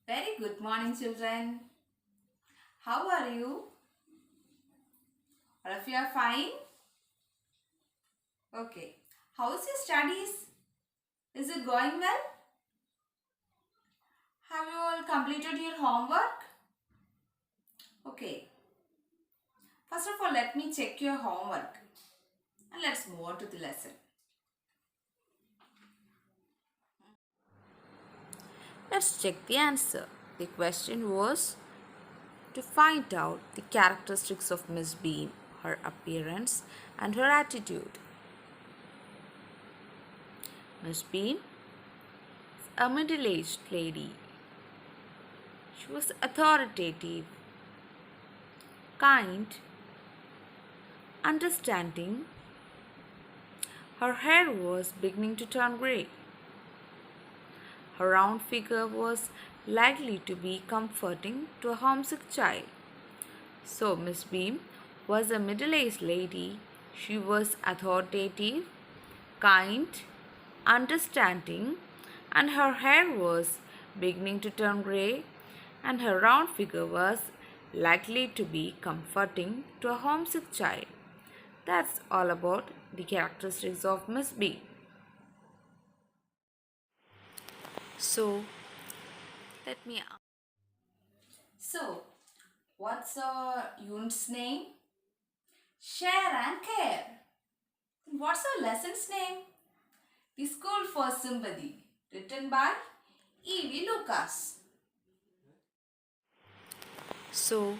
Very good morning, children. How are you? All of you are fine? Okay. How is your studies? Is it going well? Have you all completed your homework? Okay. First of all, let me check your homework. And let's move on to the lesson. Let's check the answer. The question was to find out the characteristics of Miss Beam, her appearance and her attitude. Miss Beam, a middle-aged lady. She was authoritative, kind, understanding. Her hair was beginning to turn grey. Her round figure was likely to be comforting to a homesick child. So Miss Beam was a middle-aged lady. She was authoritative, kind, understanding, and her hair was beginning to turn grey, and her round figure was likely to be comforting to a homesick child. That's all about the characteristics of Miss B. So, let me ask. So, what's our unit's name? Share and care. What's our lesson's name? The School for Sympathy, written by E.V. Lucas. So,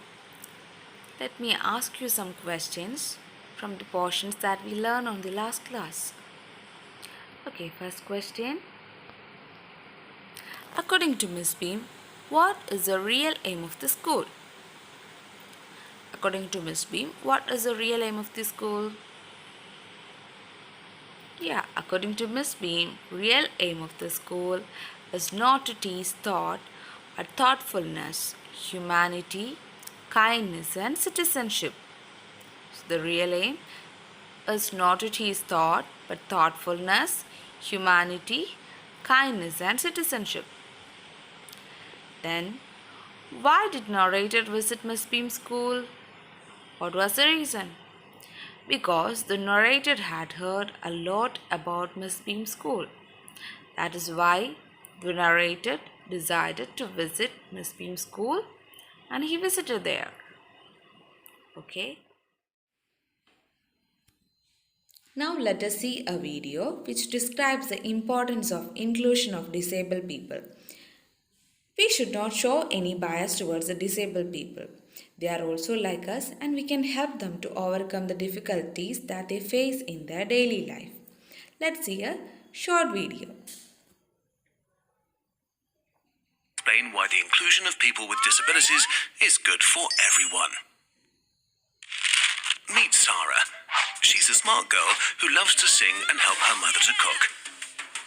let me ask you some questions from the portions that we learned on the last class. Okay, first question. According to Miss Beam, what is the real aim of the school? According to Miss Beam, what is the real aim of the school? Yeah, according to Miss Beam, real aim of the school is not to teach thought, but thoughtfulness, humanity, kindness, and citizenship. So the real aim is not to teach thought, but thoughtfulness, humanity, kindness, and citizenship. Then, why did narrator visit Miss Beam's school? What was the reason? Because the narrator had heard a lot about Miss Beam's school. That is why the narrator decided to visit Miss Beam's school and he visited there. Okay. Now let us see a video which describes the importance of inclusion of disabled people. We should not show any bias towards the disabled people. They are also like us and we can help them to overcome the difficulties that they face in their daily life. Let's see a short video. Explain why the inclusion of people with disabilities is good for everyone. Meet Sarah. She's a smart girl who loves to sing and help her mother to cook.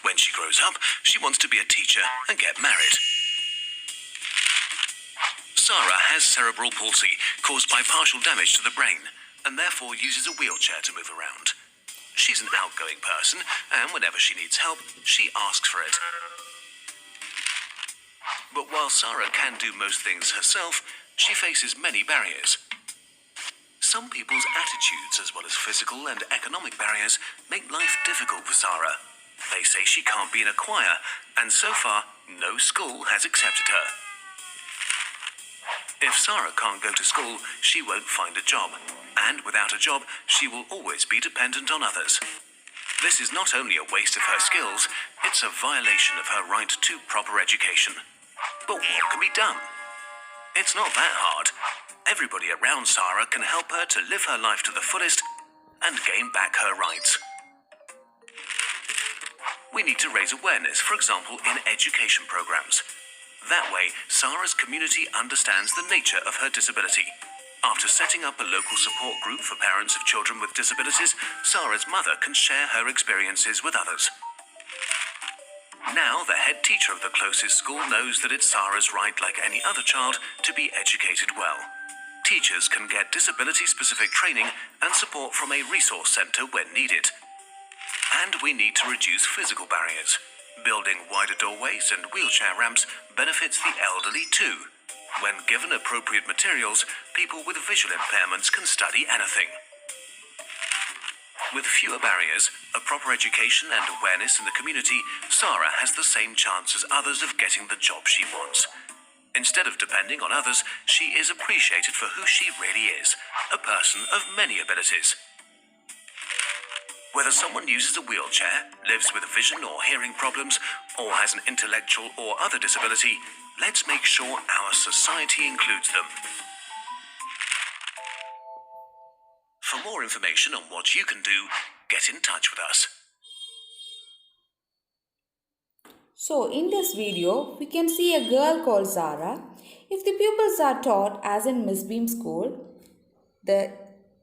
When she grows up, she wants to be a teacher and get married. Sarah has cerebral palsy caused by partial damage to the brain and therefore uses a wheelchair to move around. She's an outgoing person and whenever she needs help, she asks for it. But while Sarah can do most things herself, she faces many barriers. Some people's attitudes as well as physical and economic barriers make life difficult for Sarah. They say she can't be in a choir and so far no school has accepted her. If Sarah can't go to school, she won't find a job, and without a job, she will always be dependent on others. This is not only a waste of her skills, it's a violation of her right to proper education. But what can be done? It's not that hard. Everybody around Sarah can help her to live her life to the fullest and gain back her rights. We need to raise awareness, for example, in education programs. That way, Sarah's community understands the nature of her disability. After setting up a local support group for parents of children with disabilities, Sarah's mother can share her experiences with others. Now, the head teacher of the closest school knows that it's Sarah's right, like any other child, to be educated well. Teachers can get disability-specific training and support from a resource centre when needed. And we need to reduce physical barriers. Building wider doorways and wheelchair ramps benefits the elderly too. When given appropriate materials, people with visual impairments can study anything. With fewer barriers, a proper education and awareness in the community, Sarah has the same chance as others of getting the job she wants. Instead of depending on others, she is appreciated for who she really is, a person of many abilities. Whether someone uses a wheelchair, lives with vision or hearing problems, or has an intellectual or other disability, let's make sure our society includes them. For more information on what you can do, get in touch with us. So in this video, we can see a girl called Zara. If the pupils are taught as in Miss Beam school, the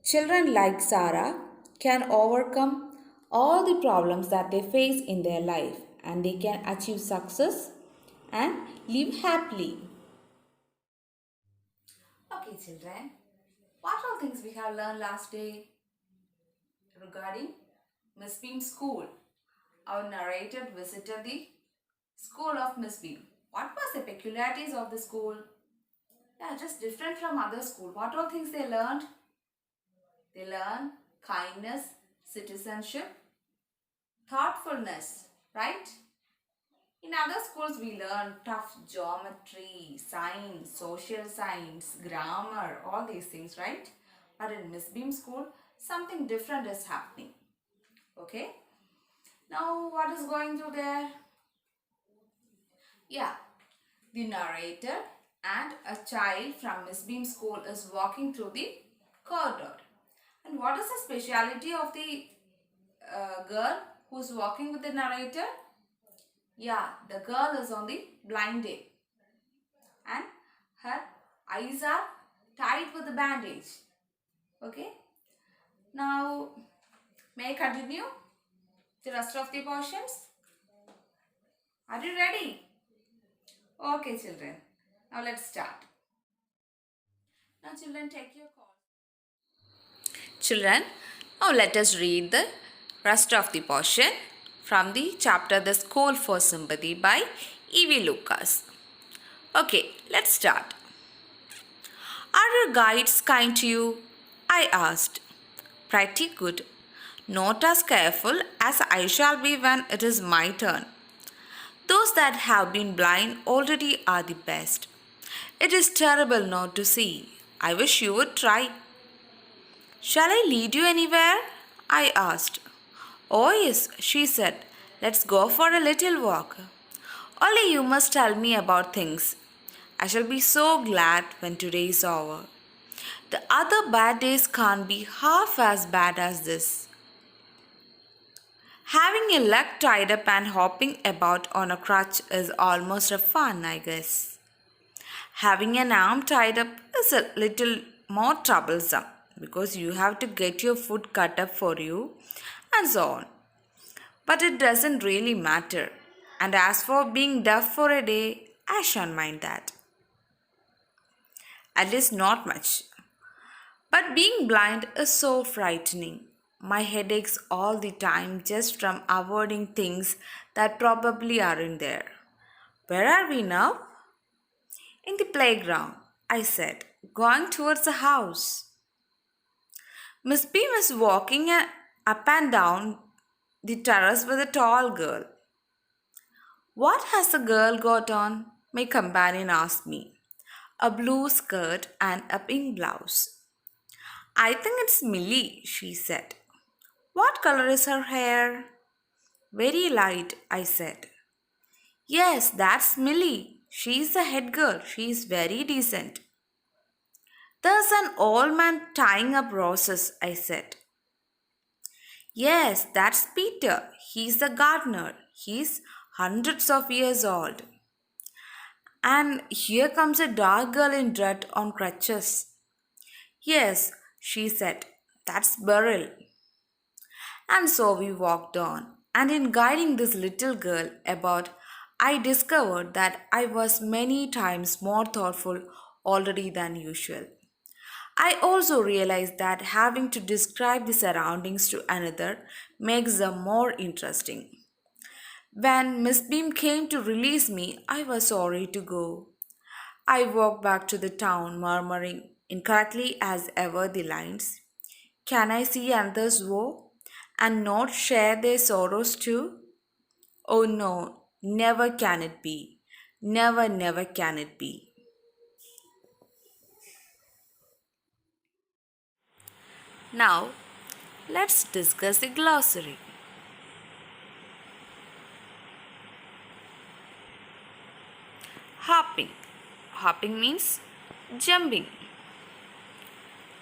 children like Zara can overcome all the problems that they face in their life and they can achieve success and live happily. Okay children, what all things we have learned last day regarding Miss Beam school? Our narrator visited the school of Miss Beam. What was the peculiarities of the school? Yeah, just different from other school. What all things they learned? They learn kindness, citizenship, thoughtfulness, right? In other schools we learn tough geometry, science, social science, grammar, all these things, right? But in Miss Beam school, something different is happening. Okay? Now what is going through there? Yeah, the narrator and a child from Miss Beam school is walking through the corridor. And what is the speciality of the girl who's walking with the narrator? Yeah, the girl is on the blind day and her eyes are tied with a bandage. Okay. Now, may I continue the rest of the portions? Are you ready? Okay, children. Now let's start. Now, children, take your call. Children, now let us read the rest of the portion from the chapter The School for Sympathy by E.V. Lucas. Okay, let's start. Are your guides kind to you? I asked. Pretty good. Not as careful as I shall be when it is my turn. Those that have been blind already are the best. It is terrible not to see. I wish you would try. Shall I lead you anywhere? I asked. Oh, yes, she said. Let's go for a little walk. Only you must tell me about things. I shall be so glad when today is over. The other bad days can't be half as bad as this. Having a leg tied up and hopping about on a crutch is almost a fun, I guess. Having an arm tied up is a little more troublesome because you have to get your foot cut up for you and so on. But it doesn't really matter. And as for being deaf for a day, I shan't mind that. At least not much. But being blind is so frightening. My head aches all the time just from avoiding things that probably aren't there. Where are we now? In the playground, I said, going towards the house. Miss Beam is walking up and down the terrace with a tall girl. What has the girl got on? My companion asked me. A blue skirt and a pink blouse. I think it's Millie, she said. What color is her hair? Very light, I said. Yes, that's Millie. She's the head girl. She's very decent. There's an old man tying up roses, I said. Yes, that's Peter. He's the gardener. He's hundreds of years old. And here comes a dark girl in red on crutches. Yes, she said. That's Beryl. And so we walked on. And in guiding this little girl about, I discovered that I was many times more thoughtful already than usual. I also realized that having to describe the surroundings to another makes them more interesting. When Miss Beam came to release me, I was sorry to go. I walked back to the town, murmuring incorrectly as ever the lines. Can I see another's woe and not share their sorrows too? Oh no, never can it be. Never, never can it be. Now, let's discuss the glossary. Hopping. Hopping means jumping.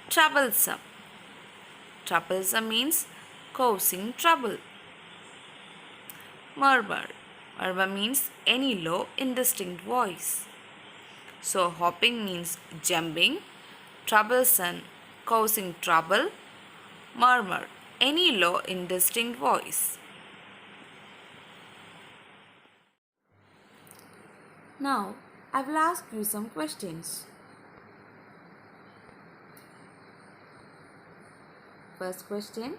Troublesome. Troublesome means causing trouble. Murmur. Murmur means any low, indistinct voice. So, hopping means jumping, troublesome, causing trouble, murmur, any low, indistinct voice. Now, I will ask you some questions. First question: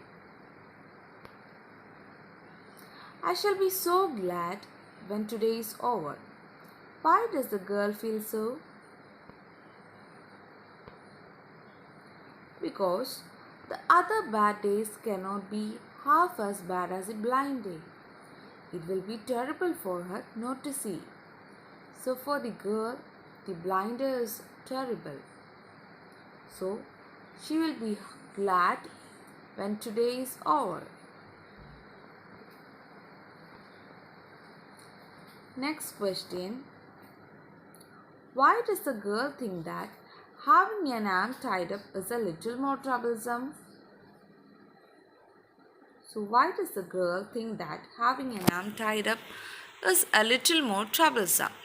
I shall be so glad when today is over. Why does the girl feel so? Because the other bad days cannot be half as bad as a blind day. It will be terrible for her not to see. So for the girl, the blinder is terrible. So she will be glad when today is over. Next question: why does the girl think that having an arm tied up is a little more troublesome? So why does the girl think that having an arm tied up is a little more troublesome?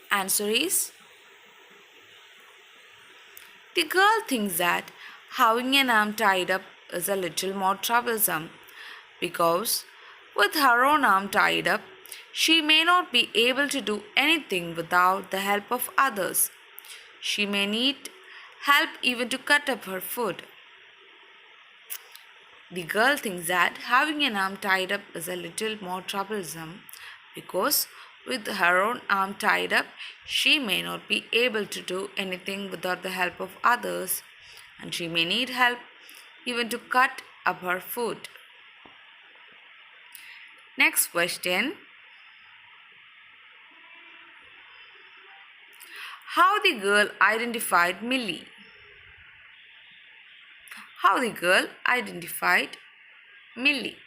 Answer is, the girl thinks that having an arm tied up is a little more troublesome because with her own arm tied up, she may not be able to do anything without the help of others. She may need help even to cut up her food. The girl thinks that having an arm tied up is a little more troublesome because with her own arm tied up, she may not be able to do anything without the help of others, and she may need help even to cut up her food. Next question: how the girl identified Millie? How the girl identified Millie?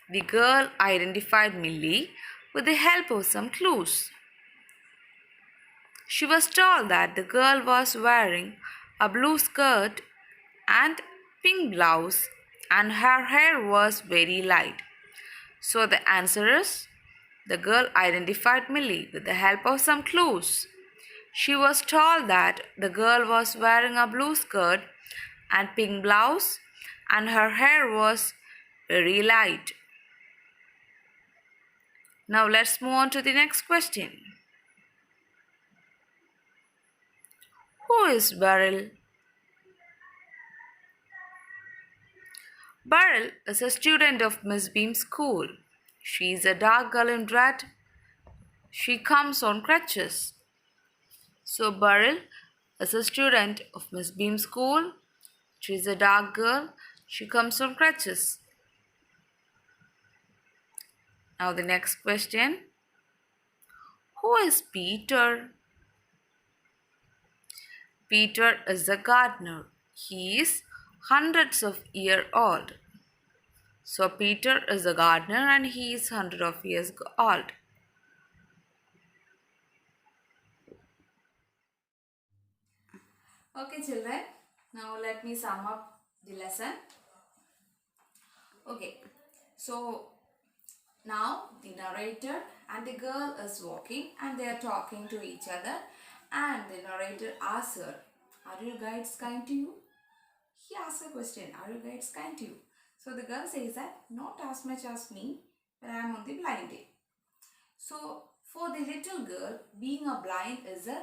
The girl identified Millie with the help of some clues. She was told that the girl was wearing a blue skirt and pink blouse and her hair was very light. So the answer is, the girl identified Millie with the help of some clues. She was told that the girl was wearing a blue skirt and pink blouse and her hair was very light. Now let's move on to the next question. Who is Beryl? Beryl is a student of Miss Beam's school. She is a dark girl in red. She comes on crutches. So Beryl is a student of Miss Beam's school. She is a dark girl. She comes on crutches. Now the next question. Who is Peter? Peter is a gardener. He is hundreds of years old. So Peter is a gardener and he is hundreds of years old. Okay, children. Now let me sum up the lesson. Okay, so now the narrator and the girl is walking and they are talking to each other, and the narrator asks her, "Are your guides kind to you?" He asks a question, "Are your guides kind to you?" So the girl says that, "Not as much as me when I am on the blind day." So for the little girl, being a blind is a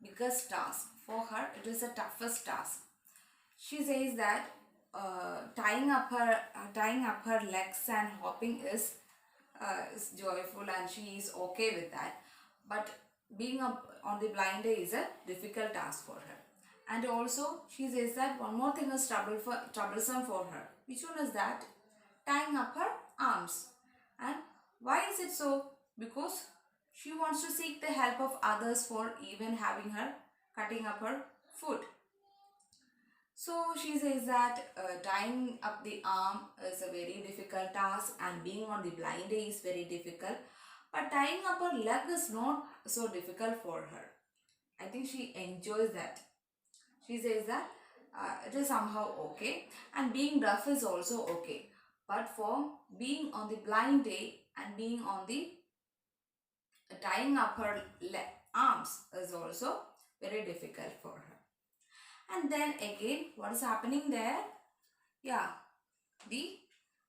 biggest task. For her, it is the toughest task. She says that tying up her legs and hopping is joyful, and she is okay with that. But being up on the blind day is a difficult task for her. And also she says that one more thing is troublesome for her. Which one is that? Tying up her arms. And why is it so? Because she wants to seek the help of others for even having her cutting up her foot. So she says that tying up the arm is a very difficult task, and being on the blind day is very difficult. But tying up her leg is not so difficult for her. I think she enjoys that. She says that it is somehow okay, and being deaf is also okay. But for being on the blind day and being on the tying up her arms is also very difficult for her. And then again, what is happening there? Yeah, the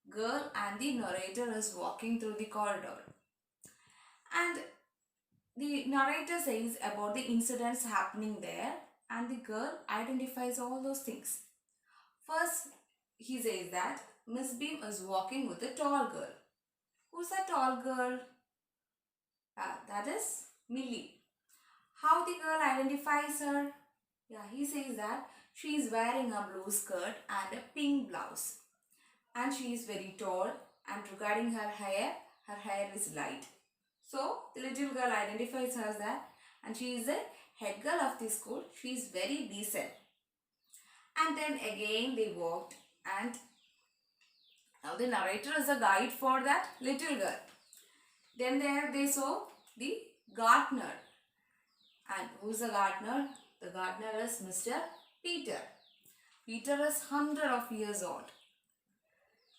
girl and the narrator is walking through the corridor. And the narrator says about the incidents happening there, and the girl identifies all those things. First, he says that Miss Beam is walking with a tall girl. Who's that tall girl? That is Millie. How the girl identifies her? Yeah, he says that she is wearing a blue skirt and a pink blouse. And she is very tall, and regarding her hair is light. So the little girl identifies her as that, and she is the head girl of the school. She is very decent. And then again they walked, and now the narrator is a guide for that little girl. Then there they saw the gardener. And who's the gardener? The gardener is Mr. Peter. Peter is 100 of years old.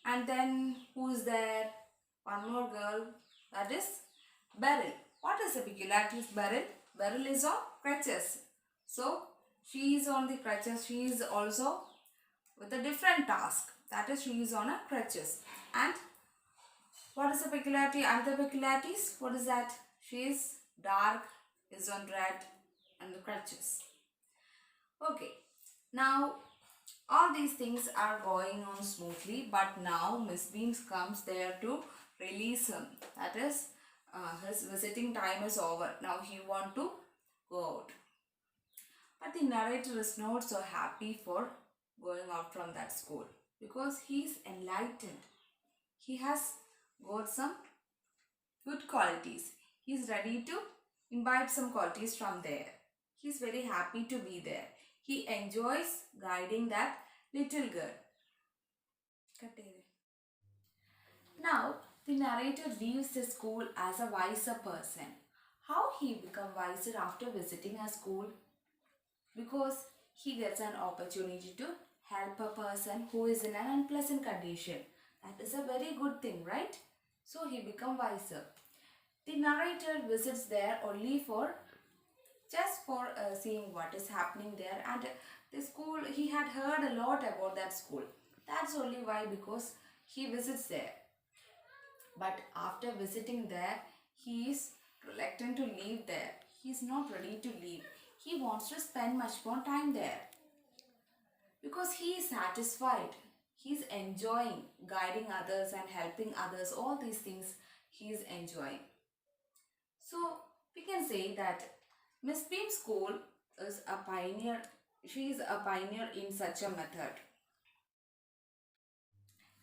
And then who's there? One more girl, that is Beryl. What is the peculiarity of Beryl? Beryl is on crutches. So she is on the crutches. She is also with a different task. That is, she is on a crutches. And what is the peculiarity? Another peculiarities. What is that? She is dark, is on red, and the crutches. Okay. Now all these things are going on smoothly, but now Miss Beams comes there to release him. That is, his visiting time is over. Now he want to go out. But the narrator is not so happy for going out from that school, because he is enlightened. He has got some good qualities. He is ready to imbibe some qualities from there. He is very happy to be there. He enjoys guiding that little girl. Now, the narrator views the school as a wiser person. How he become wiser after visiting a school? Because he gets an opportunity to help a person who is in an unpleasant condition. That is a very good thing, right? So he become wiser. The narrator visits there only for just for seeing what is happening there, and the school, he had heard a lot about that school. That's only why, because he visits there. But after visiting there, he is reluctant to leave there. He is not ready to leave. He wants to spend much more time there, because he is satisfied. He is enjoying guiding others and helping others. All these things he is enjoying. So we can say that Miss Beam's school is a pioneer. She is a pioneer in such a method.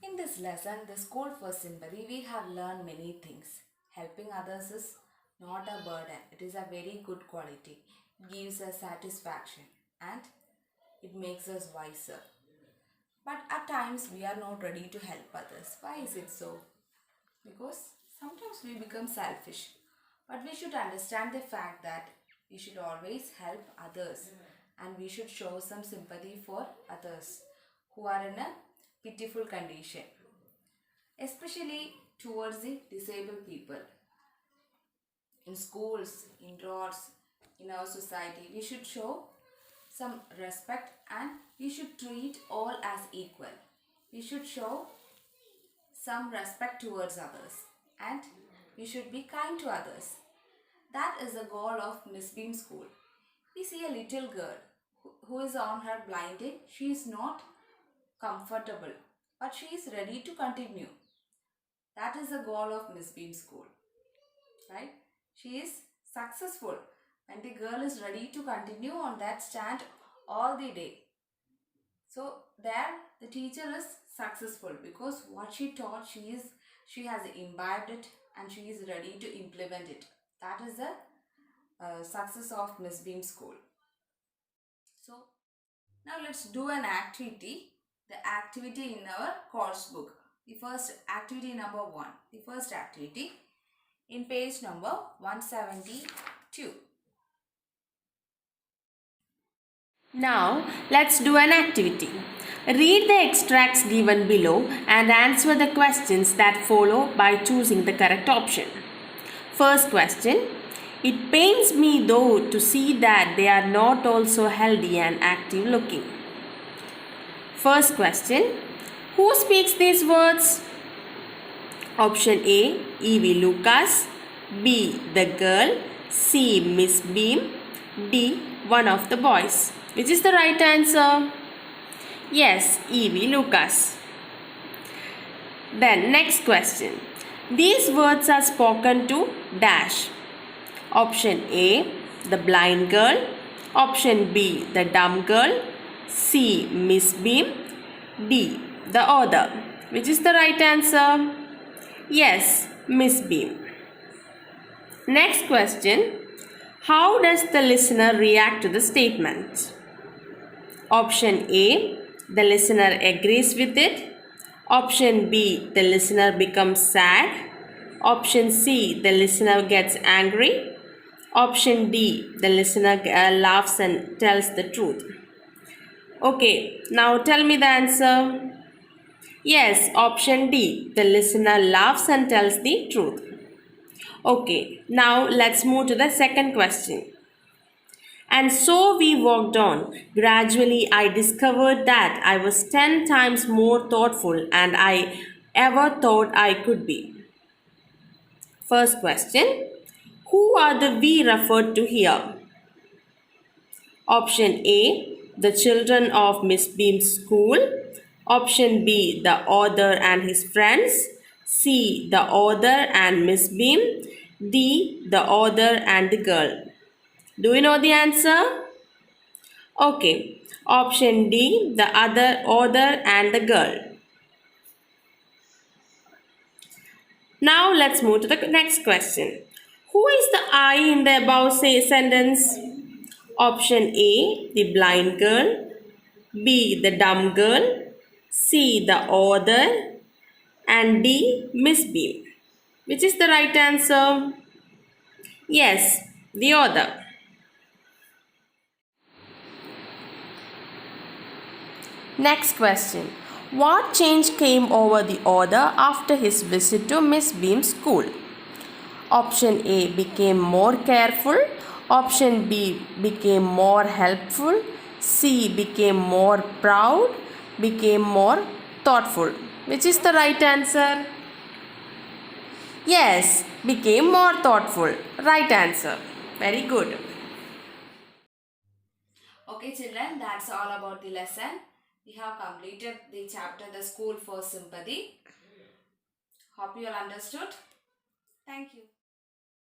In this lesson, the school for sympathy, we have learned many things. Helping others is not a burden. It is a very good quality. It gives us satisfaction, and it makes us wiser. But at times we are not ready to help others. Why is it so? Because sometimes we become selfish. But we should understand the fact that we should always help others, and we should show some sympathy for others who are in a pitiful condition, especially towards the disabled people. In schools, in roads, in our society, we should show some respect, and we should treat all as equal. We should show some respect towards others, and we should be kind to others. That is the goal of Miss Beam School. We see a little girl who is on her blind day. She is not comfortable, but she is ready to continue. That is the goal of Miss Beam School, right? She is successful when the girl is ready to continue on that stand all the day. So there the teacher is successful because what she taught, she has imbibed it and she is ready to implement it. That is the success of Miss Beam School. So now let's do an activity. The activity in our course book. The first activity number 1. The first activity in page number 172. Now, let's do an activity. Read the extracts given below and answer the questions that follow by choosing the correct option. First question. It pains me though to see that they are not also healthy and active looking. First question. Who speaks these words? Option A. Evie Lucas. B. The girl. C. Miss Beam. D. One of the boys. Which is the right answer? Yes, Evie Lucas. Then next question. These words are spoken to dash. Option A, the blind girl. Option B, the dumb girl. C, Miss Beam. D, the author. Which is the right answer? Yes, Miss Beam. Next question. How does the listener react to the statement? Option A, the listener agrees with it. Option B, the listener becomes sad. Option C, the listener gets angry. Option D, the listener laughs and tells the truth. Okay, now tell me the answer. Yes, option D, the listener laughs and tells the truth. Okay, now let's move to the second question. And so we walked on. Gradually, I discovered that I was 10 times more thoughtful and I ever thought I could be. First question. Who are the we referred to here? Option A. The children of Miss Beam's school. Option B. The author and his friends. C. The author and Miss Beam. D. The author and the girl. Do you know the answer? Okay. Option D, the other author and the girl. Now let's move to the next question. Who is the I in the above sentence? Option A, the blind girl. B, the dumb girl. C, the author. And D, Miss Beam. Which is the right answer? Yes, the author. Next question. What change came over the author after his visit to Miss Beam's school? Option A became more careful. Option B became more helpful. C became more proud. Became more thoughtful. Which is the right answer? Yes, became more thoughtful. Right answer. Very good. Okay children, that's all about the lesson. We have completed the chapter The School for Sympathy. Hope you all understood. Thank you.